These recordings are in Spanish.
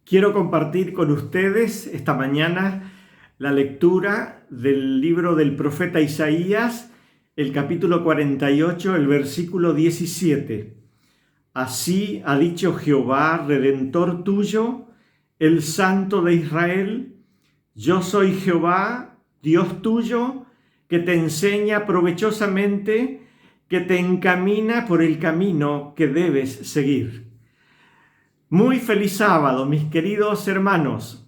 Quiero compartir con ustedes esta mañana la lectura del libro del profeta Isaías, el capítulo 48, el versículo 17. Así ha dicho Jehová, Redentor tuyo, el Santo de Israel: yo soy Jehová, Dios tuyo, que te enseña provechosamente, que te encamina por el camino que debes seguir. Muy feliz sábado, mis queridos hermanos.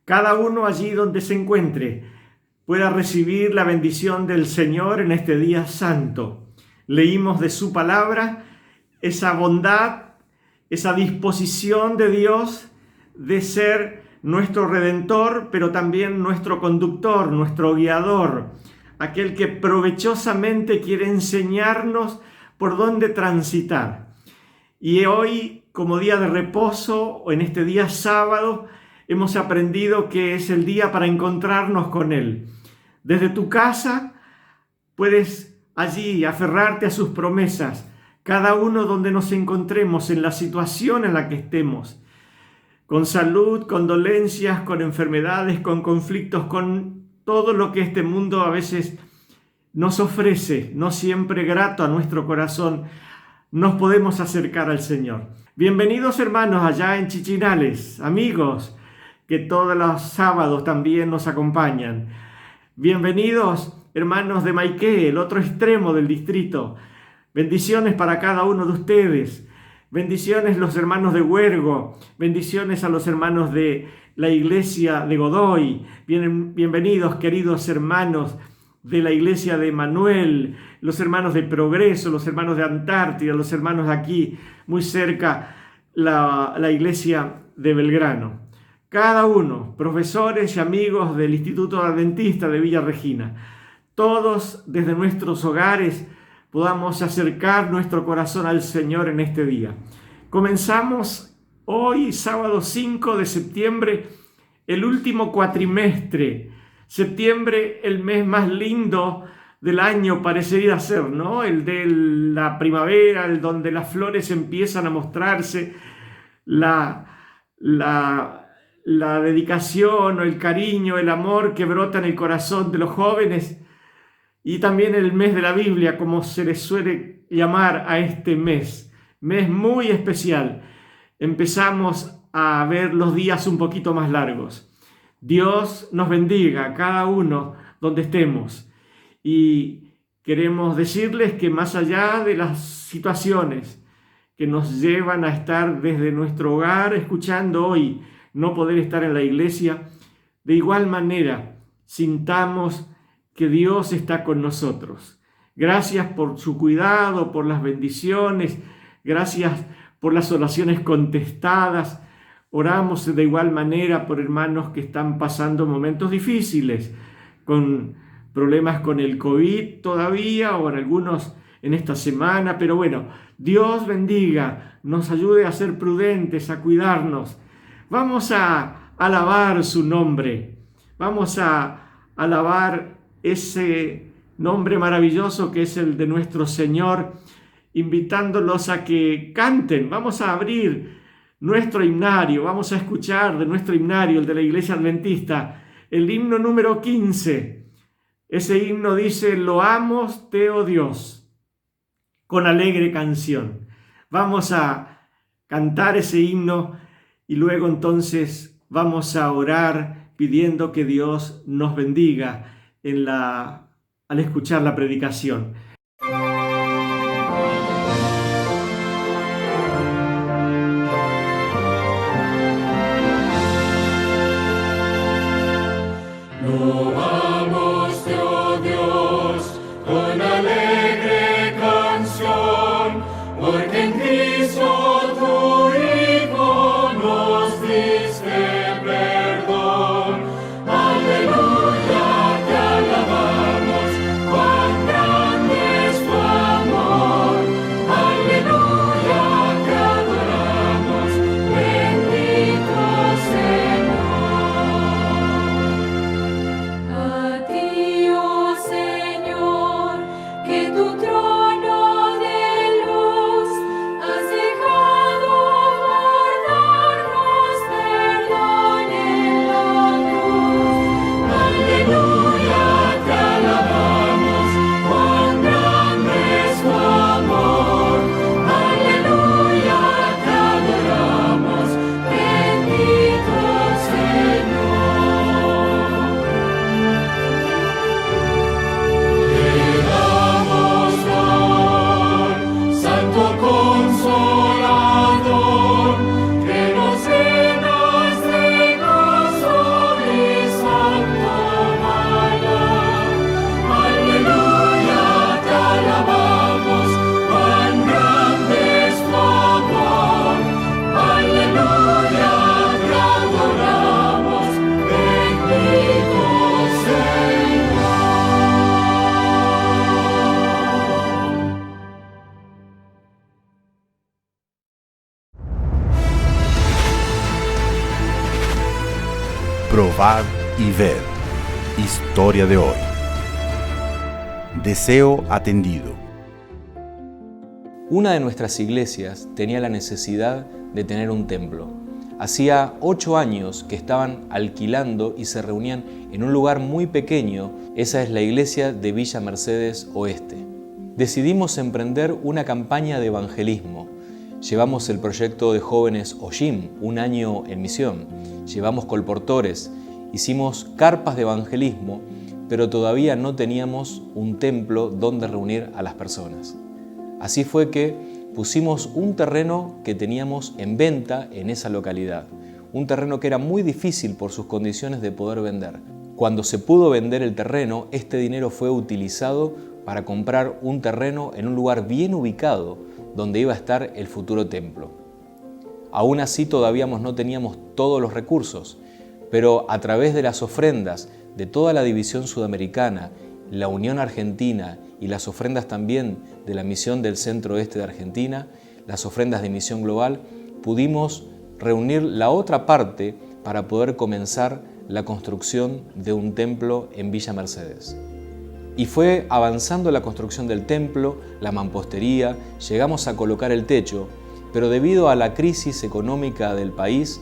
Cada uno allí donde se encuentre pueda recibir la bendición del Señor en este día santo. Leímos de su palabra esa bondad, esa disposición de Dios de ser nuestro Redentor, pero también nuestro conductor, nuestro guiador, aquel que provechosamente quiere enseñarnos por dónde transitar. Y hoy, como día de reposo, o en este día sábado, hemos aprendido que es el día para encontrarnos con Él. Desde tu casa puedes allí aferrarte a sus promesas, cada uno donde nos encontremos, en la situación en la que estemos, con salud, con dolencias, con enfermedades, con conflictos, con todo lo que este mundo a veces nos ofrece, no siempre grato a nuestro corazón. Nos podemos acercar al Señor. Bienvenidos hermanos allá en Chichinales, amigos que todos los sábados también nos acompañan. Bienvenidos hermanos de Maiqué, el otro extremo del distrito. Bendiciones para cada uno de ustedes. Bendiciones los hermanos de Huergo. Bendiciones a los hermanos de la iglesia de Godoy. Bienvenidos queridos hermanos de la iglesia de Manuel, los hermanos de Progreso, los hermanos de Antártida, los hermanos de aquí, muy cerca, la iglesia de Belgrano. Cada uno, profesores y amigos del Instituto Adventista de Villa Regina, todos desde nuestros hogares podamos acercar nuestro corazón al Señor en este día. Comenzamos hoy, sábado 5 de septiembre, el último cuatrimestre. Septiembre, el mes más lindo del año parecería ser, ¿no? El de la primavera, el donde las flores empiezan a mostrarse, la dedicación o el cariño, el amor que brota en el corazón de los jóvenes, y también el mes de la Biblia, como se le suele llamar a este mes muy especial. Empezamos a ver los días un poquito más largos. Dios nos bendiga a cada uno donde estemos, y queremos decirles que más allá de las situaciones que nos llevan a estar desde nuestro hogar escuchando hoy, no poder estar en la iglesia, de igual manera sintamos que Dios está con nosotros. Gracias por su cuidado, por las bendiciones, gracias por las oraciones contestadas. Oramos de igual manera por hermanos que están pasando momentos difíciles, con problemas con el COVID todavía, o en algunos en esta semana, pero bueno, Dios bendiga, nos ayude a ser prudentes, a cuidarnos. Vamos a alabar su nombre, vamos a alabar ese nombre maravilloso que es el de nuestro Señor, invitándolos a que canten. Vamos a abrir nuestro himnario, vamos a escuchar de nuestro himnario, el de la Iglesia Adventista, el himno número 15. Ese himno dice: loámoste, oh Dios, con alegre canción. Vamos a cantar ese himno y luego entonces vamos a orar pidiendo que Dios nos bendiga al escuchar la predicación. Loámoste, oh Dios, con alegre canción, porque en Cristo tu Hijo nos diste perdón. Aleluya, te alabamos, cuán grande Probad y ved. Historia de hoy. Deseo atendido. Una de nuestras iglesias tenía la necesidad de tener un templo. Hacía 8 años que estaban alquilando y se reunían en un lugar muy pequeño. Esa es la iglesia de Villa Mercedes Oeste. Decidimos emprender una campaña de evangelismo. Llevamos el proyecto de jóvenes OYIM, un año en misión. Llevamos colportores, hicimos carpas de evangelismo, pero todavía no teníamos un templo donde reunir a las personas. Así fue que pusimos un terreno que teníamos en venta en esa localidad, un terreno que era muy difícil por sus condiciones de poder vender. Cuando se pudo vender el terreno, este dinero fue utilizado para comprar un terreno en un lugar bien ubicado donde iba a estar el futuro templo. Aún así todavía no teníamos todos los recursos, pero a través de las ofrendas de toda la división sudamericana, la Unión Argentina y las ofrendas también de la misión del Centro Oeste de Argentina, las ofrendas de Misión Global, pudimos reunir la otra parte para poder comenzar la construcción de un templo en Villa Mercedes. Y fue avanzando la construcción del templo, la mampostería, llegamos a colocar el techo, pero debido a la crisis económica del país,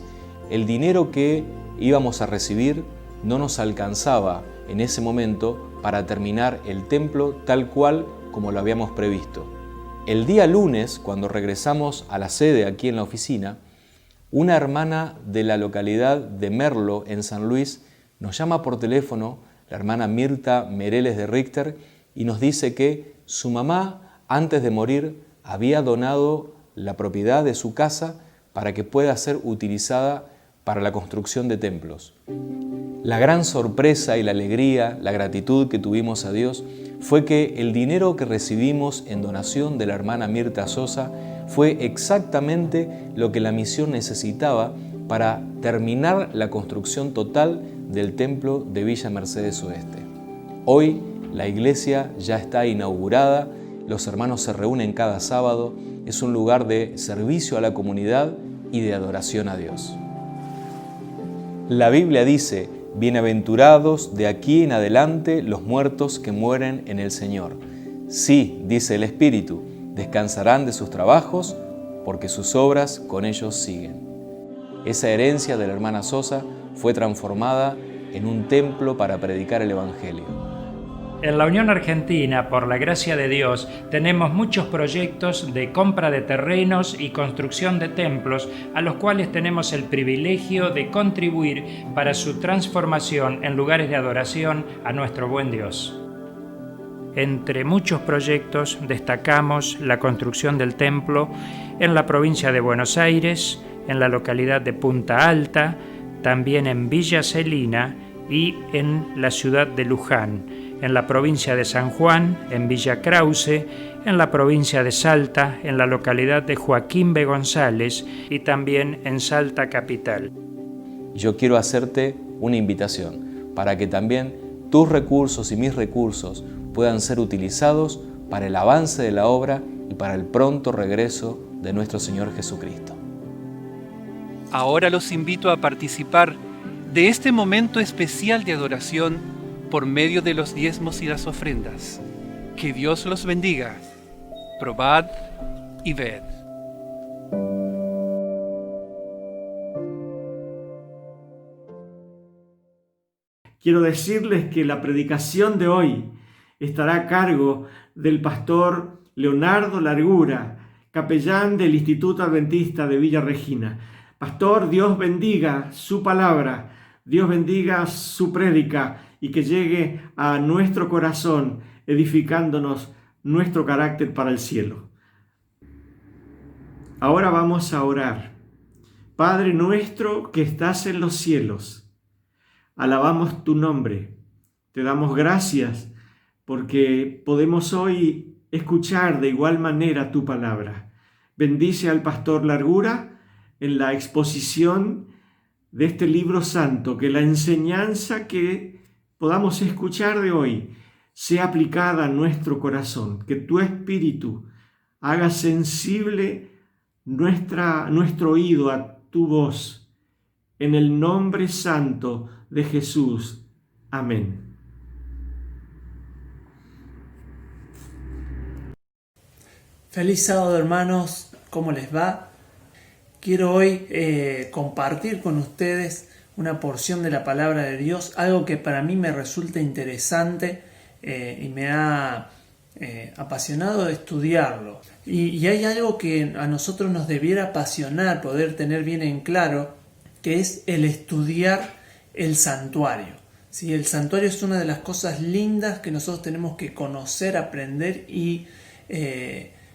el dinero que íbamos a recibir no nos alcanzaba en ese momento para terminar el templo tal cual como lo habíamos previsto. El día lunes, cuando regresamos a la sede aquí en la oficina, una hermana de la localidad de Merlo, en San Luis, nos llama por teléfono, la hermana Mirta Mereles de Richter, y nos dice que su mamá, antes de morir, había donado la propiedad de su casa para que pueda ser utilizada para la construcción de templos. La gran sorpresa y la alegría, la gratitud que tuvimos a Dios fue que el dinero que recibimos en donación de la hermana Mirta Sosa fue exactamente lo que la misión necesitaba para terminar la construcción total del templo de Villa Mercedes Oeste. Hoy la iglesia ya está inaugurada, los hermanos se reúnen cada sábado, es un lugar de servicio a la comunidad y de adoración a Dios. La Biblia dice: bienaventurados de aquí en adelante los muertos que mueren en el Señor. Sí, dice el Espíritu, descansarán de sus trabajos porque sus obras con ellos siguen. Esa herencia de la hermana Sosa fue transformada en un templo para predicar el Evangelio. En la Unión Argentina, por la gracia de Dios, tenemos muchos proyectos de compra de terrenos y construcción de templos, a los cuales tenemos el privilegio de contribuir para su transformación en lugares de adoración a nuestro buen Dios. Entre muchos proyectos destacamos la construcción del templo en la provincia de Buenos Aires, en la localidad de Punta Alta, también en Villa Celina y en la ciudad de Luján, en la provincia de San Juan, en Villa Krause, en la provincia de Salta, en la localidad de Joaquín B. González y también en Salta capital. Yo quiero hacerte una invitación para que también tus recursos y mis recursos puedan ser utilizados para el avance de la obra y para el pronto regreso de nuestro Señor Jesucristo. Ahora los invito a participar de este momento especial de adoración por medio de los diezmos y las ofrendas. Que Dios los bendiga. Probad y ved. Quiero decirles que la predicación de hoy estará a cargo del pastor Leonardo Largura, capellán del Instituto Adventista de Villa Regina. Pastor, Dios bendiga su palabra, Dios bendiga su prédica y que llegue a nuestro corazón, edificándonos nuestro carácter para el cielo. Ahora vamos a orar. Padre nuestro que estás en los cielos, alabamos tu nombre. Te damos gracias porque podemos hoy escuchar de igual manera tu palabra. Bendice al pastor Largura en la exposición de este libro santo, que la enseñanza que podamos escuchar de hoy sea aplicada a nuestro corazón, que tu Espíritu haga sensible nuestro oído a tu voz, en el nombre santo de Jesús. Amén. Feliz sábado, hermanos, ¿cómo les va? Quiero hoy compartir con ustedes una porción de la palabra de Dios, algo que para mí me resulta interesante y me ha apasionado de estudiarlo. Y hay algo que a nosotros nos debiera apasionar, poder tener bien en claro, que es el estudiar el santuario. ¿Sí? El santuario es una de las cosas lindas que nosotros tenemos que conocer, aprender y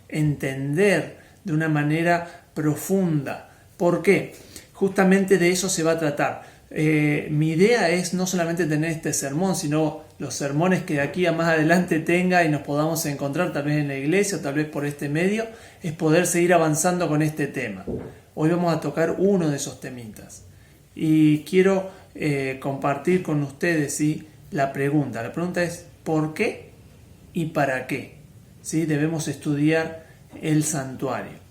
entender de una manera profunda. ¿Por qué? Justamente de eso se va a tratar. Mi idea es no solamente tener este sermón, sino los sermones que de aquí a más adelante tenga y nos podamos encontrar tal vez en la iglesia o tal vez por este medio, es poder seguir avanzando con este tema. Hoy vamos a tocar uno de esos temitas y quiero compartir con ustedes, ¿sí?, la pregunta. La pregunta es ¿por qué y para qué? ¿Sí? Debemos estudiar el santuario.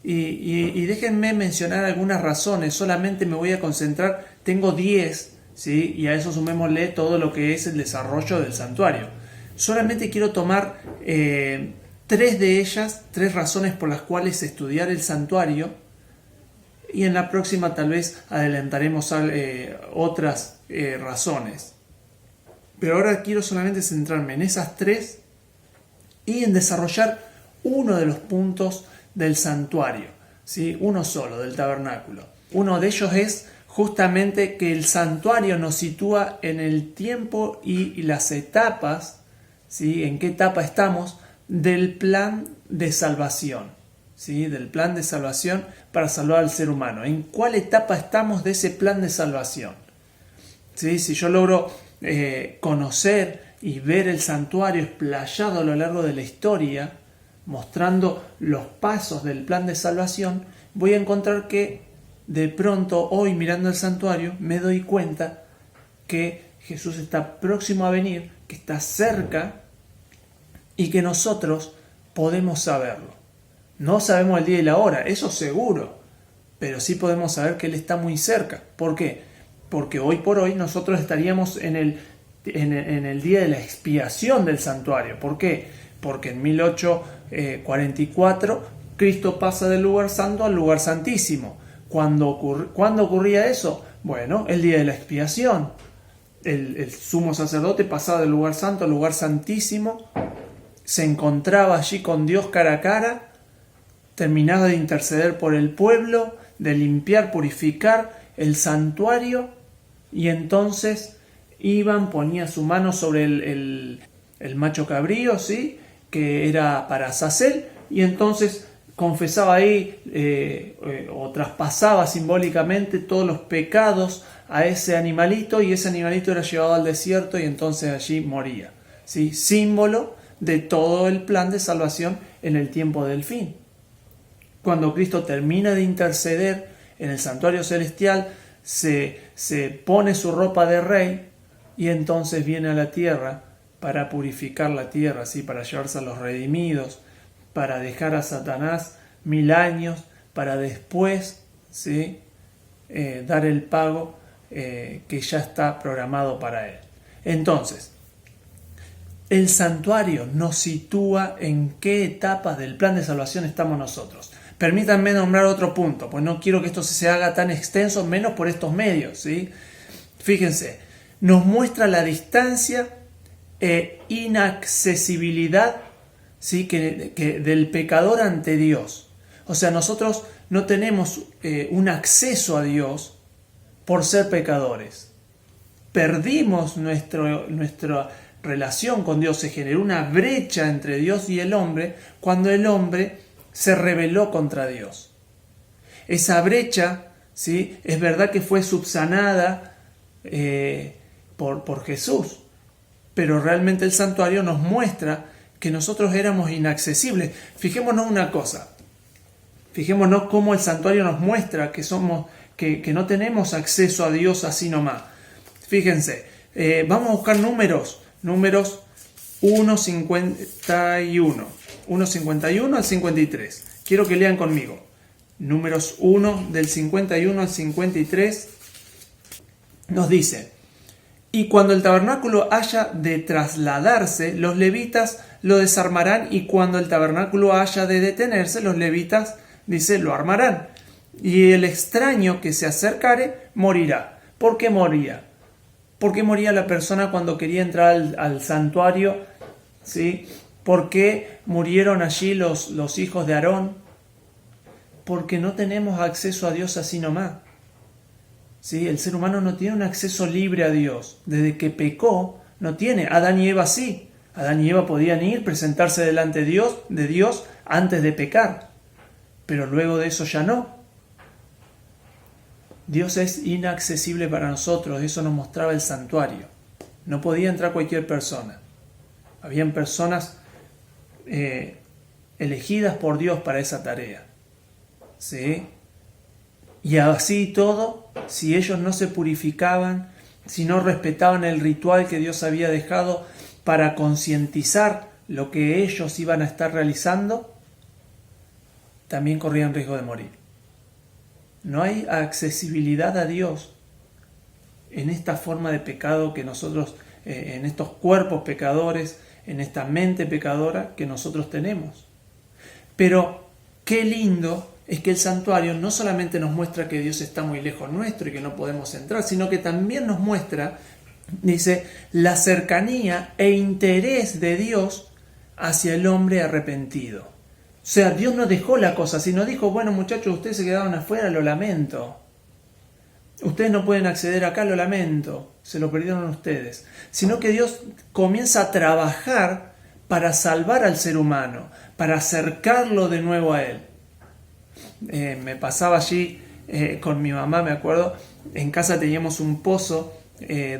Y déjenme mencionar algunas razones, solamente me voy a concentrar, tengo 10, ¿sí? Y a eso sumémosle todo lo que es el desarrollo del santuario. Solamente quiero tomar 3 de ellas, 3 razones por las cuales estudiar el santuario, y en la próxima tal vez adelantaremos otras razones. Pero ahora quiero solamente centrarme en esas 3 y en desarrollar uno de los puntos del santuario, ¿sí? Uno solo, del tabernáculo. Uno de ellos es justamente que el santuario nos sitúa en el tiempo y las etapas, ¿sí?, en qué etapa estamos del plan de salvación, ¿sí?, del plan de salvación para salvar al ser humano. ¿En cuál etapa estamos de ese plan de salvación? ¿Sí? Si yo logro conocer y ver el santuario explayado a lo largo de la historia, mostrando los pasos del plan de salvación, voy a encontrar que de pronto hoy, mirando el santuario, me doy cuenta que Jesús está próximo a venir, que está cerca y que nosotros podemos saberlo. No sabemos el día y la hora, eso seguro, pero sí podemos saber que Él está muy cerca. ¿Por qué? Porque hoy por hoy nosotros estaríamos en el día de la expiación del santuario. ¿Por qué? Porque en 1844 Cristo pasa del lugar santo al lugar santísimo. ¿Cuándo ocurría eso? Bueno, el día de la expiación. El sumo sacerdote pasaba del lugar santo al lugar santísimo, se encontraba allí con Dios cara a cara, terminaba de interceder por el pueblo, de limpiar, purificar el santuario, y entonces ponía su mano sobre el macho cabrío, ¿sí?, que era para Azazel, y entonces confesaba ahí o traspasaba simbólicamente todos los pecados a ese animalito, y ese animalito era llevado al desierto y entonces allí moría, ¿sí?, símbolo de todo el plan de salvación en el tiempo del fin. Cuando Cristo termina de interceder en el santuario celestial, se pone su ropa de rey y entonces viene a la tierra para purificar la tierra, ¿sí?, para llevarse a los redimidos, para dejar a Satanás 1000 años, para después, ¿sí?, dar el pago que ya está programado para él. Entonces, el santuario nos sitúa en qué etapas del plan de salvación estamos nosotros. Permítanme nombrar otro punto, pues no quiero que esto se haga tan extenso, menos por estos medios, ¿sí? Fíjense, nos muestra la distancia e inaccesibilidad, ¿sí?, que del pecador ante Dios. O sea, nosotros no tenemos un acceso a Dios por ser pecadores. Perdimos nuestra relación con Dios, se generó una brecha entre Dios y el hombre cuando el hombre se rebeló contra Dios. Esa brecha, ¿sí?, es verdad que fue subsanada por Jesús, pero realmente el santuario nos muestra que nosotros éramos inaccesibles. Fijémonos una cosa, fijémonos cómo el santuario nos muestra que no tenemos acceso a Dios así nomás. Fíjense, vamos a buscar números 1.51 al 53. Quiero que lean conmigo. Números 1 del 51 al 53. nos dice: y cuando el tabernáculo haya de trasladarse, los levitas lo desarmarán, y cuando el tabernáculo haya de detenerse, los levitas, dice, lo armarán. Y el extraño que se acercare morirá. ¿Por qué moría? ¿Por qué moría la persona cuando quería entrar al santuario? ¿Sí? ¿Por qué murieron allí los hijos de Aarón? Porque no tenemos acceso a Dios así nomás. ¿Sí? El ser humano no tiene un acceso libre a Dios. Desde que pecó, no tiene. Adán y Eva sí. Adán y Eva podían ir, presentarse delante de Dios antes de pecar. Pero luego de eso ya no. Dios es inaccesible para nosotros. Eso nos mostraba el santuario. No podía entrar cualquier persona. Habían personas elegidas por Dios para esa tarea. ¿Sí? Y así todo, si ellos no se purificaban, si no respetaban el ritual que Dios había dejado para concientizar lo que ellos iban a estar realizando, también corrían riesgo de morir. No hay accesibilidad a Dios en esta forma de pecado que nosotros, en estos cuerpos pecadores, en esta mente pecadora que nosotros tenemos. Pero qué lindo es que el santuario no solamente nos muestra que Dios está muy lejos nuestro y que no podemos entrar, sino que también nos muestra, dice, la cercanía e interés de Dios hacia el hombre arrepentido. O sea, Dios no dejó la cosa, sino dijo: bueno, muchachos, ustedes se quedaron afuera, lo lamento. Ustedes no pueden acceder acá, lo lamento. Se lo perdieron ustedes. Sino que Dios comienza a trabajar para salvar al ser humano, para acercarlo de nuevo a Él. Me pasaba allí con mi mamá, me acuerdo, en casa teníamos un pozo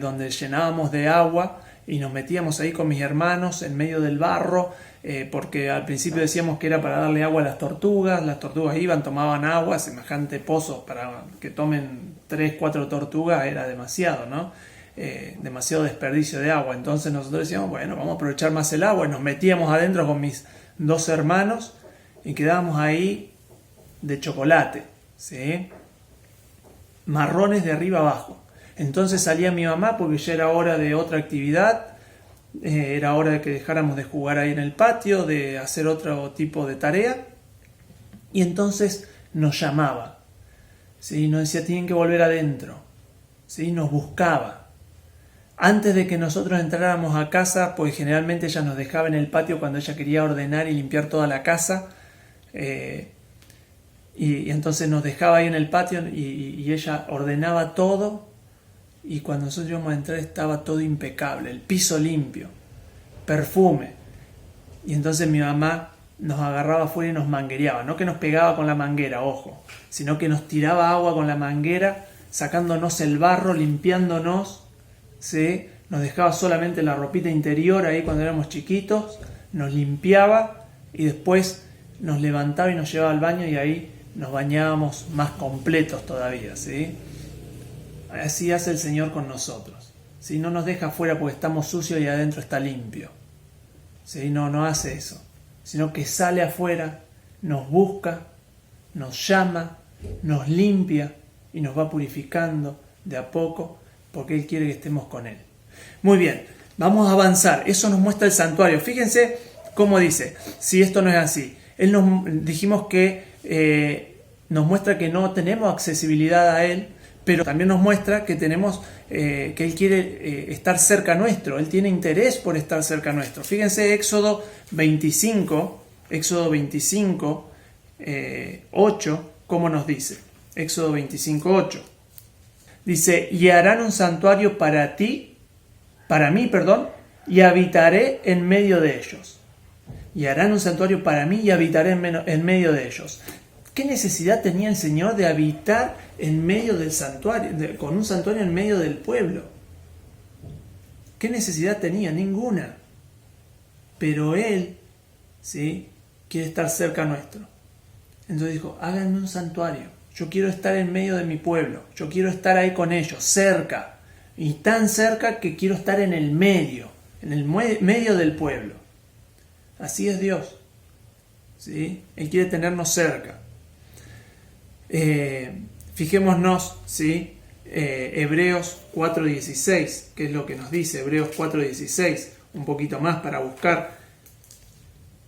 donde llenábamos de agua y nos metíamos ahí con mis hermanos en medio del barro, porque al principio decíamos que era para darle agua a las tortugas iban, tomaban agua, semejante pozo para que tomen 3, 4 tortugas era demasiado, ¿no? Demasiado desperdicio de agua. Entonces nosotros decíamos, bueno, vamos a aprovechar más el agua, y nos metíamos adentro con mis 2 hermanos y quedábamos ahí de chocolate, ¿sí? Marrones de arriba abajo. Entonces salía mi mamá porque ya era hora de otra actividad, era hora de que dejáramos de jugar ahí en el patio, de hacer otro tipo de tarea, y entonces nos llamaba, ¿sí? Nos decía: tienen que volver adentro, ¿sí? Nos buscaba. Antes de que nosotros entráramos a casa, pues generalmente ella nos dejaba en el patio cuando ella quería ordenar y limpiar toda la casa, y entonces nos dejaba ahí en el patio y ella ordenaba todo, y cuando nosotros íbamos a entrar estaba todo impecable, el piso limpio, perfume. Y entonces mi mamá nos agarraba afuera y nos manguereaba, no que nos pegaba con la manguera, ojo, sino que nos tiraba agua con la manguera, sacándonos el barro, limpiándonos, ¿sí? Nos dejaba solamente la ropita interior ahí cuando éramos chiquitos, nos limpiaba y después nos levantaba y nos llevaba al baño, y ahí nos bañábamos más completos todavía, ¿sí? Así hace el Señor con nosotros, ¿sí? No nos deja afuera porque estamos sucios y adentro está limpio, ¿sí? No hace eso, sino que sale afuera, nos busca, nos llama, nos limpia y nos va purificando de a poco, porque Él quiere que estemos con Él. Muy bien, vamos a avanzar. Eso nos muestra el santuario. Fíjense cómo dice, si esto no es así. Dijimos que nos muestra que no tenemos accesibilidad a Él, pero también nos muestra que tenemos que Él quiere estar cerca nuestro. Él tiene interés por estar cerca nuestro. Fíjense Éxodo 25, 8, cómo nos dice. Éxodo 25, 8. Dice: y harán un santuario para mí, y habitaré en medio de ellos. Y harán un santuario para mí y habitaré en medio de ellos. ¿Qué necesidad tenía el Señor de habitar en medio del santuario, con un santuario en medio del pueblo? ¿Qué necesidad tenía? Ninguna. Pero Él, ¿sí?, quiere estar cerca nuestro. Entonces dijo: háganme un santuario. Yo quiero estar en medio de mi pueblo. Yo quiero estar ahí con ellos, cerca. Y tan cerca que quiero estar en el medio del pueblo. Así es Dios, ¿sí? Él quiere tenernos cerca. Fijémonos, ¿sí?, Hebreos 4:16, que es lo que nos dice Hebreos 4:16, un poquito más para buscar.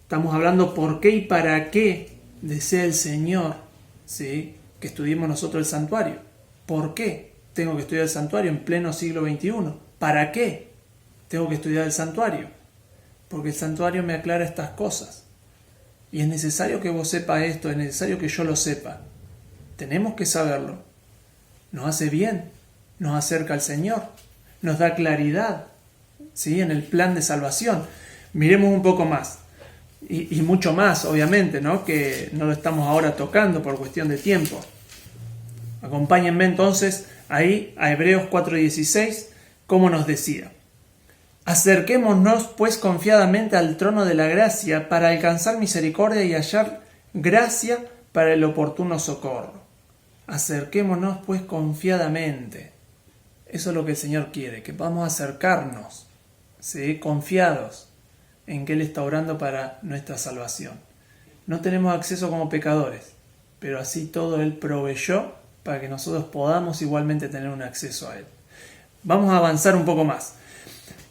Estamos hablando por qué y para qué desea el Señor, ¿sí?, que estudiemos nosotros el santuario. ¿Por qué tengo que estudiar el santuario en pleno siglo XXI? ¿Para qué tengo que estudiar el santuario? Porque el santuario me aclara estas cosas. Y es necesario que vos sepas esto, es necesario que yo lo sepa. Tenemos que saberlo. Nos hace bien, nos acerca al Señor, nos da claridad, ¿sí?, en el plan de salvación. Miremos un poco más. Y mucho más, obviamente, ¿no?, que no lo estamos ahora tocando por cuestión de tiempo. Acompáñenme entonces ahí a Hebreos 4:16, como nos decía: acerquémonos pues confiadamente al trono de la gracia para alcanzar misericordia y hallar gracia para el oportuno socorro. Acerquémonos pues confiadamente. Eso es lo que el Señor quiere, que podamos acercarnos, ¿sí?, confiados en que Él está orando para nuestra salvación. No tenemos acceso como pecadores, pero así todo Él proveyó para que nosotros podamos igualmente tener un acceso a Él. Vamos a avanzar un poco más.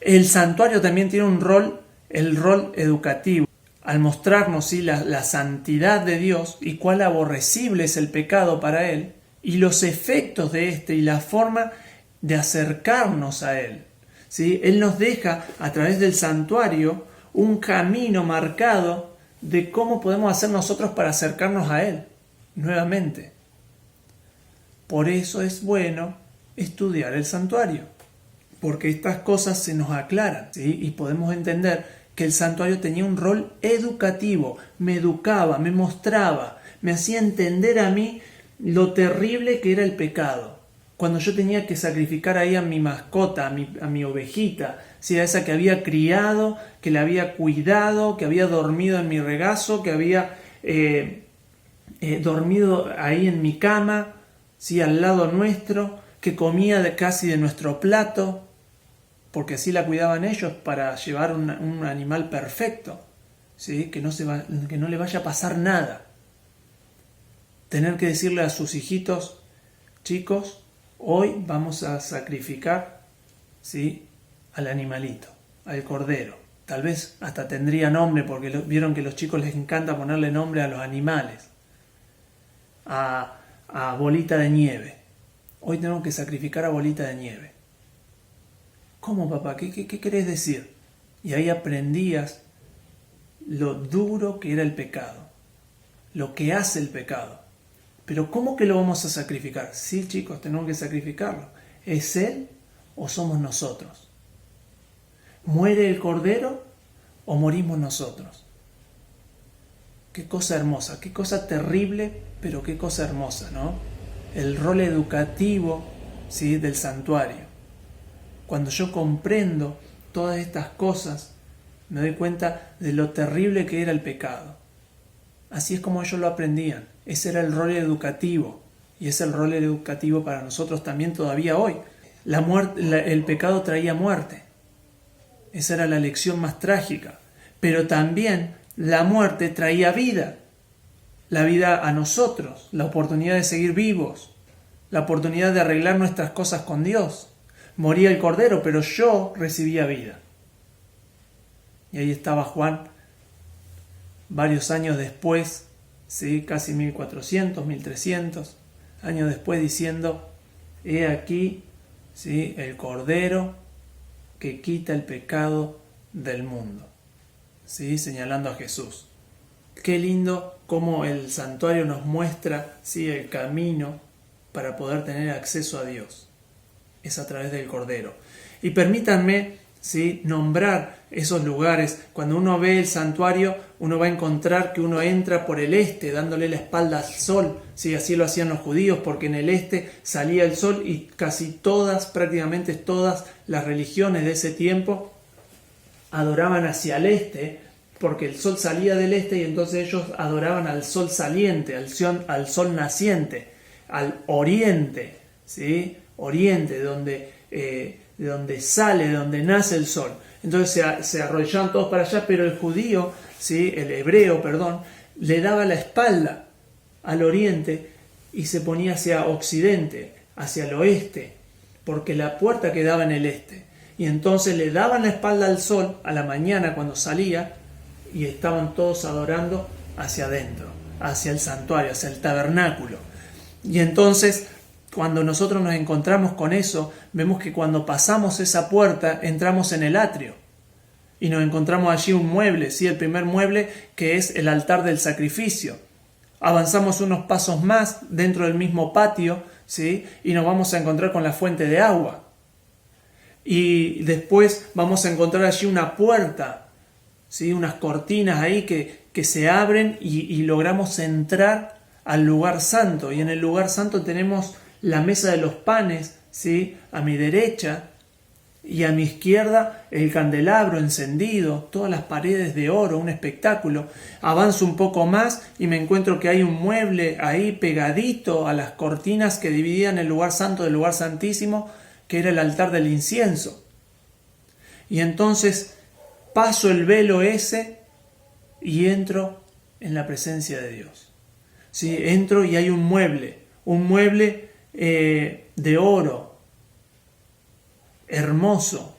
El santuario también tiene un rol, el rol educativo, al mostrarnos, ¿sí?, la santidad de Dios y cuál aborrecible es el pecado para Él, y los efectos de este y la forma de acercarnos a Él, ¿sí? Él nos deja a través del santuario un camino marcado de cómo podemos hacer nosotros para acercarnos a Él nuevamente. Por eso es bueno estudiar el santuario, porque estas cosas se nos aclaran, ¿sí?, y podemos entender que el santuario tenía un rol educativo, me educaba, me mostraba, me hacía entender a mí lo terrible que era el pecado. Cuando yo tenía que sacrificar ahí a mi mascota, a mi ovejita, ¿sí?, a esa que había criado, que la había cuidado, que había dormido en mi regazo, que había dormido ahí en mi cama, ¿sí?, al lado nuestro, que comía casi de nuestro plato, porque así la cuidaban ellos para llevar un animal perfecto, ¿sí?, que no le vaya a pasar nada. Tener que decirle a sus hijitos: chicos, hoy vamos a sacrificar, ¿sí?, al animalito, al cordero. Tal vez hasta tendría nombre, porque vieron que a los chicos les encanta ponerle nombre a los animales. A Bolita de Nieve. Hoy tenemos que sacrificar a Bolita de Nieve. ¿Cómo, papá? ¿Qué querés decir? Y ahí aprendías lo duro que era el pecado, lo que hace el pecado. Pero ¿cómo que lo vamos a sacrificar? Sí, chicos, tenemos que sacrificarlo. ¿Es Él o somos nosotros? ¿Muere el cordero o morimos nosotros? Qué cosa hermosa, qué cosa terrible, pero qué cosa hermosa, ¿no? El rol educativo, ¿sí?, del santuario. Cuando yo comprendo todas estas cosas, me doy cuenta de lo terrible que era el pecado. Así es como ellos lo aprendían. Ese era el rol educativo, y es el rol educativo para nosotros también todavía hoy. El pecado traía muerte. Esa era la lección más trágica. Pero también la muerte traía vida. La vida a nosotros, la oportunidad de seguir vivos, la oportunidad de arreglar nuestras cosas con Dios. Moría el cordero, pero yo recibía vida. Y ahí estaba Juan, varios años después, ¿sí?, casi 1400, 1300 años después, diciendo: he aquí, ¿sí?, el cordero que quita el pecado del mundo, ¿sí?, señalando a Jesús. Qué lindo cómo el santuario nos muestra, ¿sí?, el camino para poder tener acceso a Dios. Es a través del cordero. Y permítanme, ¿sí?, nombrar esos lugares. Cuando uno ve el santuario, uno va a encontrar que uno entra por el este, dándole la espalda al sol. ¿Sí? Así lo hacían los judíos, porque en el este salía el sol, y casi todas, prácticamente todas las religiones de ese tiempo adoraban hacia el este, porque el sol salía del este, y entonces ellos adoraban al sol saliente, al sol naciente, al oriente, ¿sí?, oriente, de donde sale, de donde nace el sol. Entonces se arrodillaban todos para allá, pero el judío, ¿sí?, el hebreo, le daba la espalda al oriente y se ponía hacia occidente, hacia el oeste, porque la puerta quedaba en el este. Y entonces le daban la espalda al sol a la mañana cuando salía y estaban todos adorando hacia adentro, hacia el santuario, hacia el tabernáculo. Y entonces, cuando nosotros nos encontramos con eso, vemos que cuando pasamos esa puerta, entramos en el atrio. Y nos encontramos allí un mueble, ¿sí? El primer mueble, que es el altar del sacrificio. Avanzamos unos pasos más dentro del mismo patio, ¿sí? Y nos vamos a encontrar con la fuente de agua. Y después vamos a encontrar allí una puerta, ¿sí? Unas cortinas ahí que se abren y logramos entrar al lugar santo. Y en el lugar santo tenemos la mesa de los panes, ¿sí? A mi derecha, y a mi izquierda el candelabro encendido, todas las paredes de oro, un espectáculo. Avanzo un poco más y me encuentro que hay un mueble ahí pegadito a las cortinas que dividían el lugar santo del lugar santísimo, que era el altar del incienso. Y entonces paso el velo ese y entro en la presencia de Dios. ¿Sí? Entro y hay un mueble de oro, hermoso,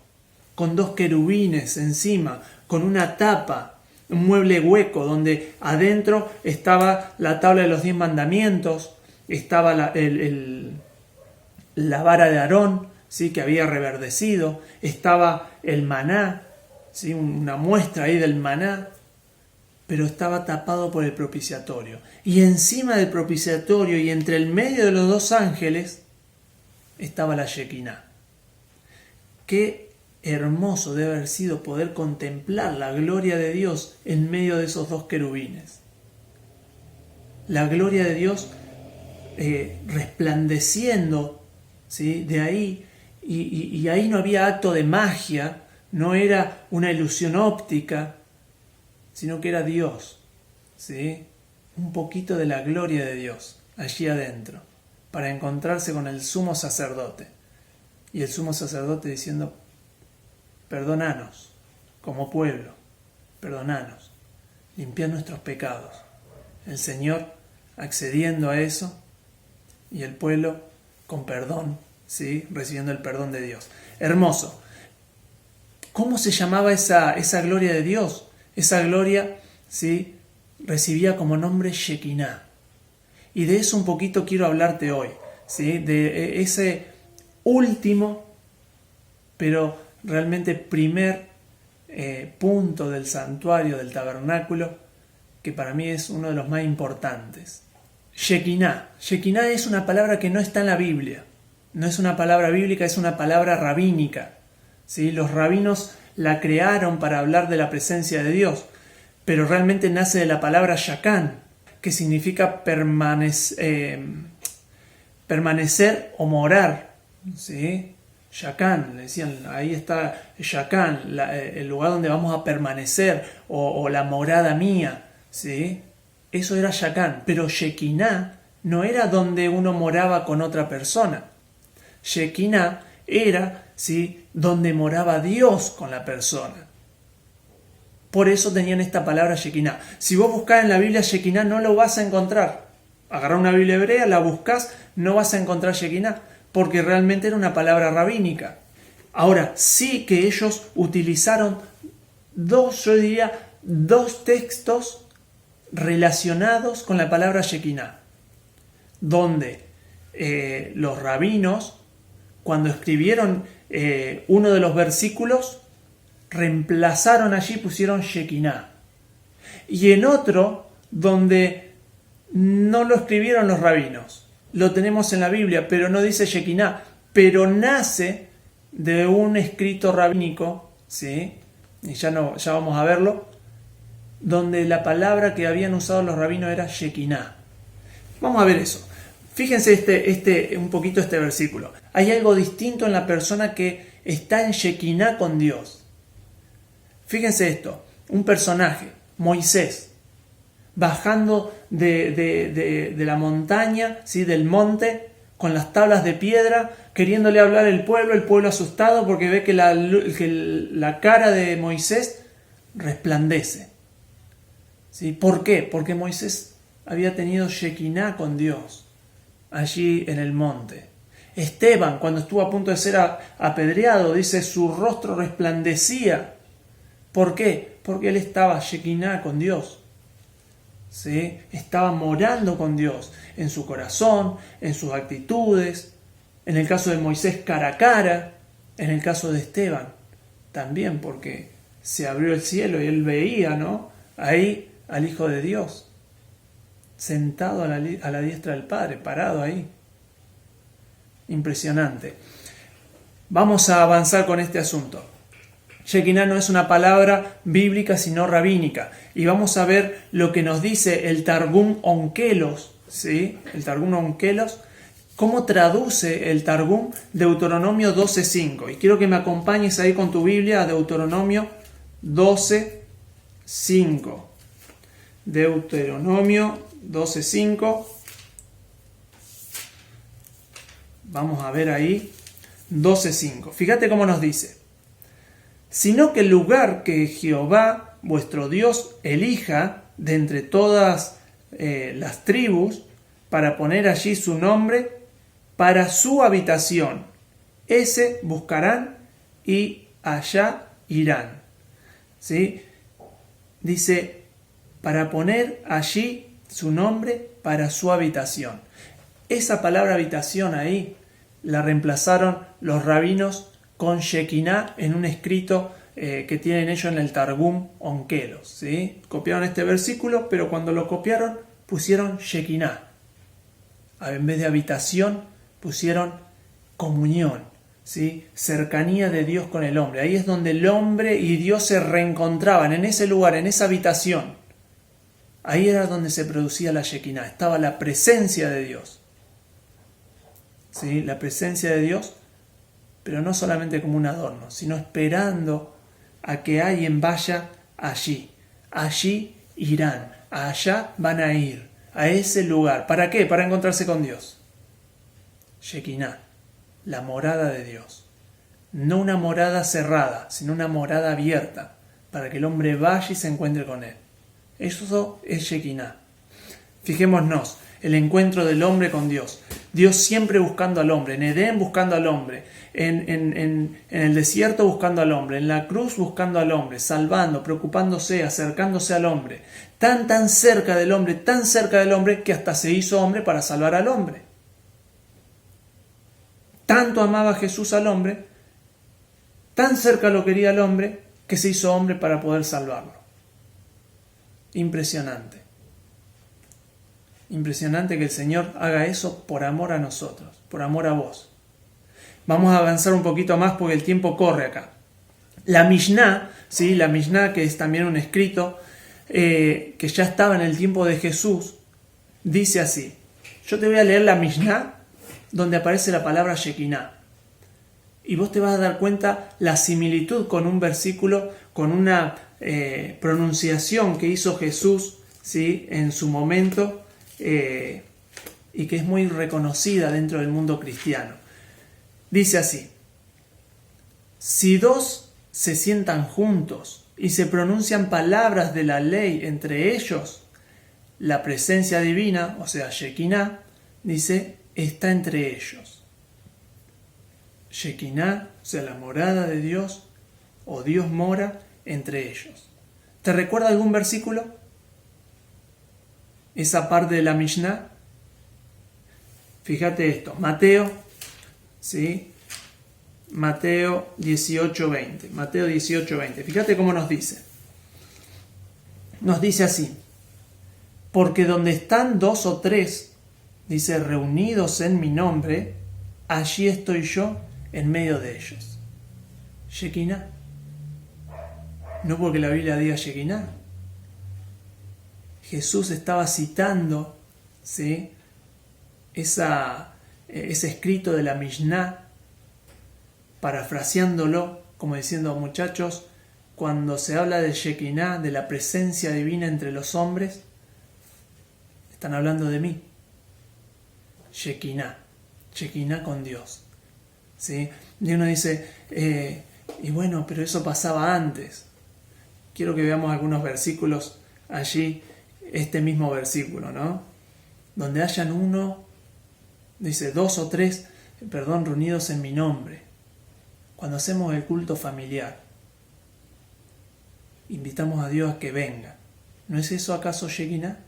con 2 querubines encima, con una tapa, un mueble hueco donde adentro estaba la tabla de los 10 mandamientos, estaba la vara de Aarón, ¿sí? Que había reverdecido, estaba el maná, ¿sí? Una muestra ahí del maná, pero estaba tapado por el propiciatorio. Y encima del propiciatorio y entre el medio de los 2 ángeles estaba la Shekinah. Qué hermoso debe haber sido poder contemplar la gloria de Dios en medio de esos 2 querubines. La gloria de Dios resplandeciendo, ¿sí? De ahí, y ahí no había acto de magia, no era una ilusión óptica, sino que era Dios, ¿sí? Un poquito de la gloria de Dios allí adentro, para encontrarse con el sumo sacerdote. Y el sumo sacerdote diciendo: perdónanos como pueblo, perdónanos, limpiad nuestros pecados. El Señor accediendo a eso y el pueblo con perdón, ¿sí? Recibiendo el perdón de Dios. Hermoso. ¿Cómo se llamaba esa gloria de Dios? Esa gloria, ¿sí? Recibía como nombre Shekinah. Y de eso un poquito quiero hablarte hoy, ¿sí? De ese último, pero realmente primer punto del santuario, del tabernáculo, que para mí es uno de los más importantes. Shekinah. Shekinah es una palabra que no está en la Biblia. No es una palabra bíblica, es una palabra rabínica, ¿sí? Los rabinos la crearon para hablar de la presencia de Dios, pero realmente nace de la palabra Shakán, que significa permanecer o morar, ¿sí? Shakán, le decían, ahí está Shakán, el lugar donde vamos a permanecer, o la morada mía, ¿sí? Eso era Shakán, pero Shekinah no era donde uno moraba con otra persona. Shekinah era, ¿sí?, donde moraba Dios con la persona. Por eso tenían esta palabra Shekinah. Si vos buscás en la Biblia Shekinah, no lo vas a encontrar. Agarrá una Biblia hebrea, la buscás, no vas a encontrar Shekinah, porque realmente era una palabra rabínica. Ahora, sí que ellos utilizaron dos textos relacionados con la palabra Shekinah, donde los rabinos, cuando escribieron uno de los versículos, reemplazaron allí, pusieron Shekinah. Y en otro, donde no lo escribieron los rabinos, lo tenemos en la Biblia, pero no dice Shekinah, pero nace de un escrito rabínico, ¿sí? Y ya vamos a verlo, donde la palabra que habían usado los rabinos era Shekinah. Vamos a ver eso. Fíjense un poquito este versículo. Hay algo distinto en la persona que está en Shekinah con Dios. Fíjense esto, un personaje, Moisés, bajando de la montaña, ¿sí?, del monte, con las tablas de piedra, queriéndole hablar al pueblo, el pueblo asustado porque ve que la cara de Moisés resplandece. ¿Sí? ¿Por qué? Porque Moisés había tenido Shekinah con Dios allí en el monte. Esteban, cuando estuvo a punto de ser apedreado, dice, su rostro resplandecía. ¿Por qué? Porque él estaba Shekinah con Dios. ¿Sí? Estaba morando con Dios en su corazón, en sus actitudes. En el caso de Moisés, cara a cara. En el caso de Esteban, también, porque se abrió el cielo y él veía, ¿no?, ahí al Hijo de Dios, sentado a la diestra del Padre, parado ahí. Impresionante. Vamos a avanzar con este asunto. Shekinah no es una palabra bíblica, sino rabínica. Y vamos a ver lo que nos dice el Targum Onkelos, ¿sí? El Targum Onkelos, cómo traduce el Targum Deuteronomio 12.5. Y quiero que me acompañes ahí con tu Biblia a Deuteronomio 12.5. Deuteronomio 12.5. Vamos a ver ahí 12.5. Fíjate cómo nos dice. Sino que el lugar que Jehová vuestro Dios elija de entre todas las tribus para poner allí su nombre para su habitación, ese buscarán y allá irán. ¿Sí? Dice, para poner allí su nombre para su habitación. Esa palabra habitación ahí la reemplazaron los rabinos con Shekinah en un escrito que tienen ellos en el Targum Onkelos. ¿Sí? Copiaron este versículo, pero cuando lo copiaron pusieron Shekinah. En vez de habitación pusieron comunión, ¿sí? Cercanía de Dios con el hombre. Ahí es donde el hombre y Dios se reencontraban, en ese lugar, en esa habitación. Ahí era donde se producía la Shekinah, estaba la presencia de Dios. ¿Sí? La presencia de Dios, pero no solamente como un adorno, sino esperando a que alguien vaya allí. Allí irán, allá van a ir, a ese lugar. ¿Para qué? Para encontrarse con Dios. Shekinah, la morada de Dios. No una morada cerrada, sino una morada abierta, para que el hombre vaya y se encuentre con él. Eso es Shekinah. Fijémonos, el encuentro del hombre con Dios. Dios siempre buscando al hombre, en Edén buscando al hombre, en el desierto buscando al hombre, en la cruz buscando al hombre, salvando, preocupándose, acercándose al hombre. Tan cerca del hombre, que hasta se hizo hombre para salvar al hombre. Tanto amaba Jesús al hombre, tan cerca lo quería al hombre, que se hizo hombre para poder salvarlo. Impresionante. Impresionante que el Señor haga eso por amor a nosotros, por amor a vos. Vamos a avanzar un poquito más porque el tiempo corre acá. La Mishnah, ¿sí? La Mishnah, que es también un escrito que ya estaba en el tiempo de Jesús, dice así. Yo te voy a leer la Mishnah donde aparece la palabra Shekinah. Y vos te vas a dar cuenta la similitud con un versículo, con una pronunciación que hizo Jesús, ¿sí? En su momento, y que es muy reconocida dentro del mundo cristiano. Dice así: si dos se sientan juntos y se pronuncian palabras de la ley entre ellos, la presencia divina, o sea, Shekinah, dice, está entre ellos. Shekinah, o sea, la morada de Dios, o Dios mora entre ellos. ¿Te recuerda algún versículo? Esa parte de la Mishnah. Fíjate esto, Mateo, ¿sí? Mateo 18:20. Mateo 18:20. Fíjate cómo nos dice. Nos dice así: porque donde están dos o tres, dice, reunidos en mi nombre, allí estoy yo en medio de ellos. Shekinah. No porque la Biblia diga Shekinah. Jesús estaba citando, ¿sí? Ese escrito de la Mishnah, parafraseándolo, como diciendo, muchachos, cuando se habla de Shekinah, de la presencia divina entre los hombres, están hablando de mí. Shekinah con Dios, ¿sí? Y uno dice, y bueno, pero eso pasaba antes. Quiero que veamos algunos versículos allí, este mismo versículo, ¿no? Donde hayan uno, dice, dos o tres reunidos en mi nombre. Cuando hacemos el culto familiar, invitamos a Dios a que venga. ¿No es eso acaso Shekinah?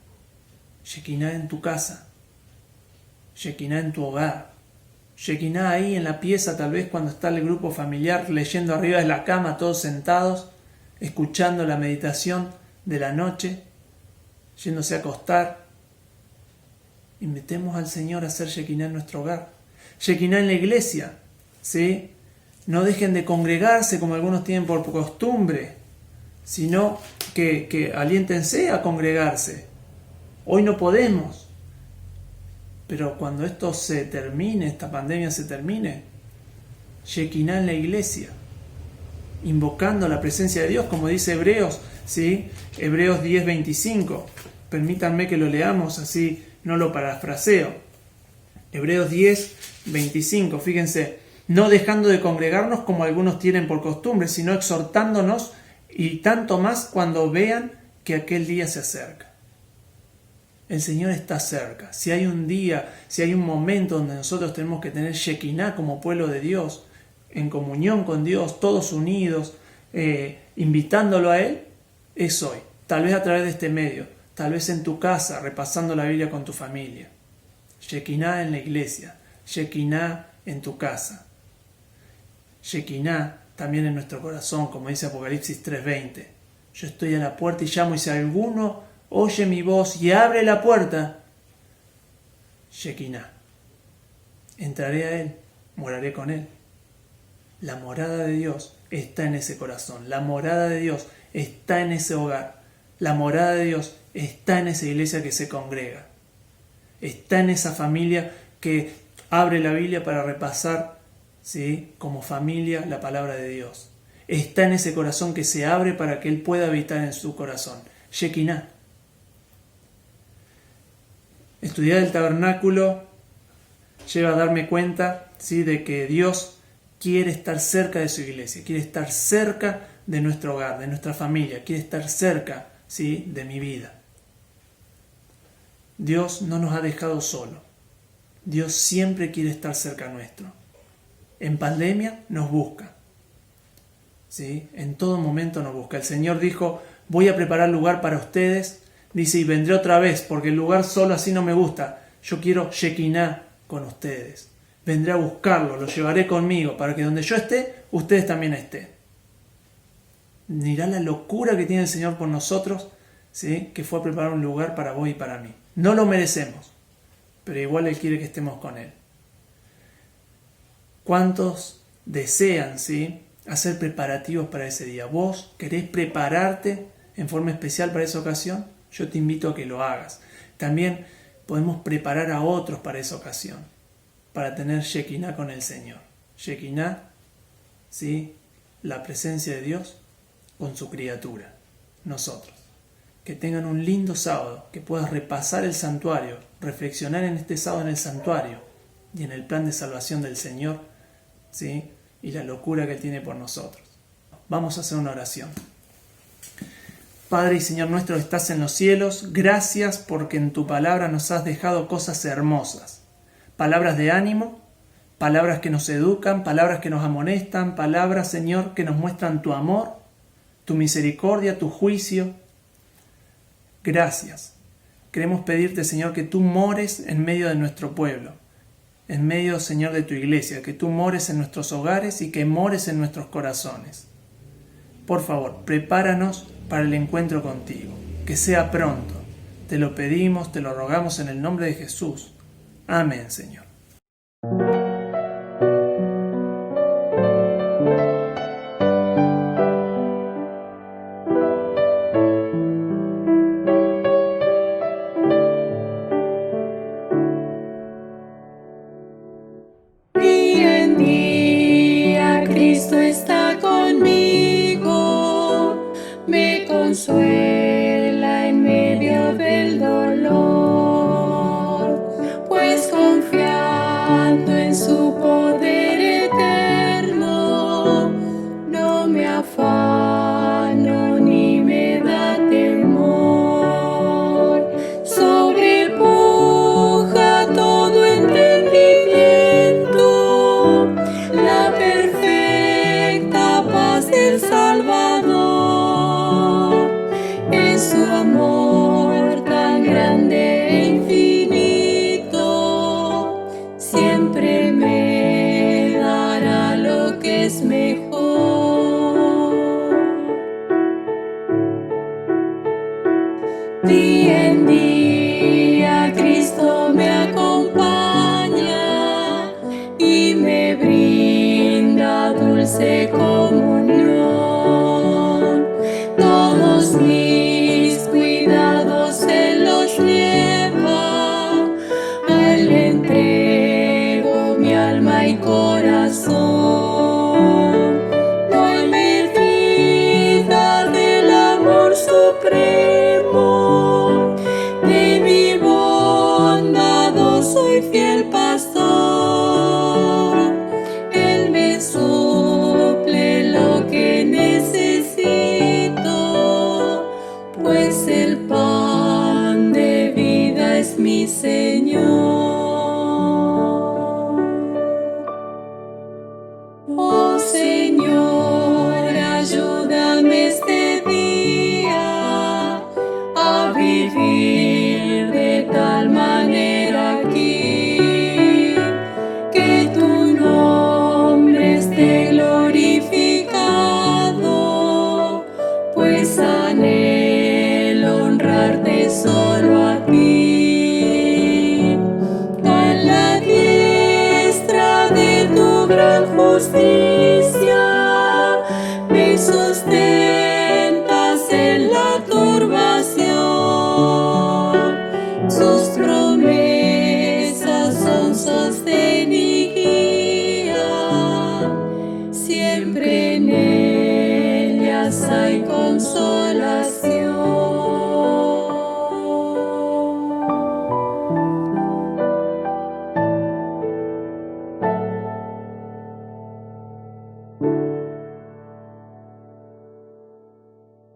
Shekinah en tu casa, Shekinah en tu hogar, Shekinah ahí en la pieza, tal vez cuando está el grupo familiar leyendo arriba de la cama, todos sentados, escuchando la meditación de la noche, yéndose a acostar. Invitemos al Señor a hacer Shekinah en nuestro hogar. Shekinah en la iglesia, ¿sí? No dejen de congregarse como algunos tienen por costumbre, sino que aliéntense a congregarse. Hoy no podemos, pero cuando esto se termine, esta pandemia se termine, Shekinah en la iglesia, invocando la presencia de Dios, como dice Hebreos, ¿sí? Hebreos 10:25. Permítanme que lo leamos, así no lo parafraseo. Hebreos 10:25, fíjense. No dejando de congregarnos como algunos tienen por costumbre, sino exhortándonos, y tanto más cuando vean que aquel día se acerca. El Señor está cerca. Si hay un día, si hay un momento donde nosotros tenemos que tener Shekinah como pueblo de Dios, en comunión con Dios, todos unidos, invitándolo a Él, es hoy. Tal vez a través de este medio, tal vez en tu casa, repasando la Biblia con tu familia. Shekinah en la iglesia, Shekinah en tu casa. Shekinah también en nuestro corazón, como dice Apocalipsis 3:20. Yo estoy a la puerta y llamo, y si alguno oye mi voz y abre la puerta, Shekinah. Entraré a Él, moraré con Él. La morada de Dios está en ese corazón. La morada de Dios está en ese hogar. La morada de Dios está en esa iglesia que se congrega. Está en esa familia que abre la Biblia para repasar, ¿sí?, como familia la palabra de Dios. Está en ese corazón que se abre para que Él pueda habitar en su corazón. Shekinah. Estudiar el tabernáculo lleva a darme cuenta, ¿sí?, de que Dios quiere estar cerca de su iglesia, quiere estar cerca de nuestro hogar, de nuestra familia, quiere estar cerca, ¿sí?, de mi vida. Dios no nos ha dejado solo. Dios siempre quiere estar cerca nuestro. En pandemia nos busca, ¿sí? En todo momento nos busca. El Señor dijo: voy a preparar lugar para ustedes. Dice: y vendré otra vez, porque el lugar solo así no me gusta. Yo quiero Shekinah con ustedes. Vendré a buscarlo, lo llevaré conmigo, para que donde yo esté, ustedes también estén. Mirá la locura que tiene el Señor por nosotros, ¿sí?, que fue a preparar un lugar para vos y para mí. No lo merecemos, pero igual Él quiere que estemos con Él. ¿Cuántos desean, ¿sí?, hacer preparativos para ese día? ¿Vos querés prepararte en forma especial para esa ocasión? Yo te invito a que lo hagas. También podemos preparar a otros para esa ocasión, para tener Shekinah con el Señor. Shekinah, ¿sí?, la presencia de Dios con su criatura, nosotros. Que tengan un lindo sábado, que puedas repasar el santuario, reflexionar en este sábado en el santuario y en el plan de salvación del Señor, ¿sí?, y la locura que Él tiene por nosotros. Vamos a hacer una oración. Padre y Señor nuestro que estás en los cielos, gracias porque en tu palabra nos has dejado cosas hermosas. Palabras de ánimo, palabras que nos educan, palabras que nos amonestan, palabras, Señor, que nos muestran tu amor, tu misericordia, tu juicio. Gracias. Queremos pedirte, Señor, que tú mores en medio de nuestro pueblo, en medio, Señor, de tu iglesia, que tú mores en nuestros hogares y que mores en nuestros corazones. Por favor, prepáranos para el encuentro contigo, que sea pronto. Te lo pedimos, te lo rogamos en el nombre de Jesús. Amén, Señor. Consuela en medio del dolor, pues confiando en su poder eterno, no me afano ni me da temor. Sobrepuja todo entendimiento Día en día Cristo me acompaña y me brinda dulce comunión. Todos mis cuidados Él los lleva, a Él le entrego mi alma y corazón. No hay medida del amor supremo, de mi bondad soy fiel pastor. Él me suple lo que necesito, pues el pan de vida es mi Señor. Oh Señor, ayúdame este día a vivir de tal manera aquí, que tu nombre esté glorificado, pues anhelo honrarte solo a ti. A la diestra de tu gran justicia me sustentas en la turbación. Sus promesas son sostén y guía, siempre en ellas hay consuelo.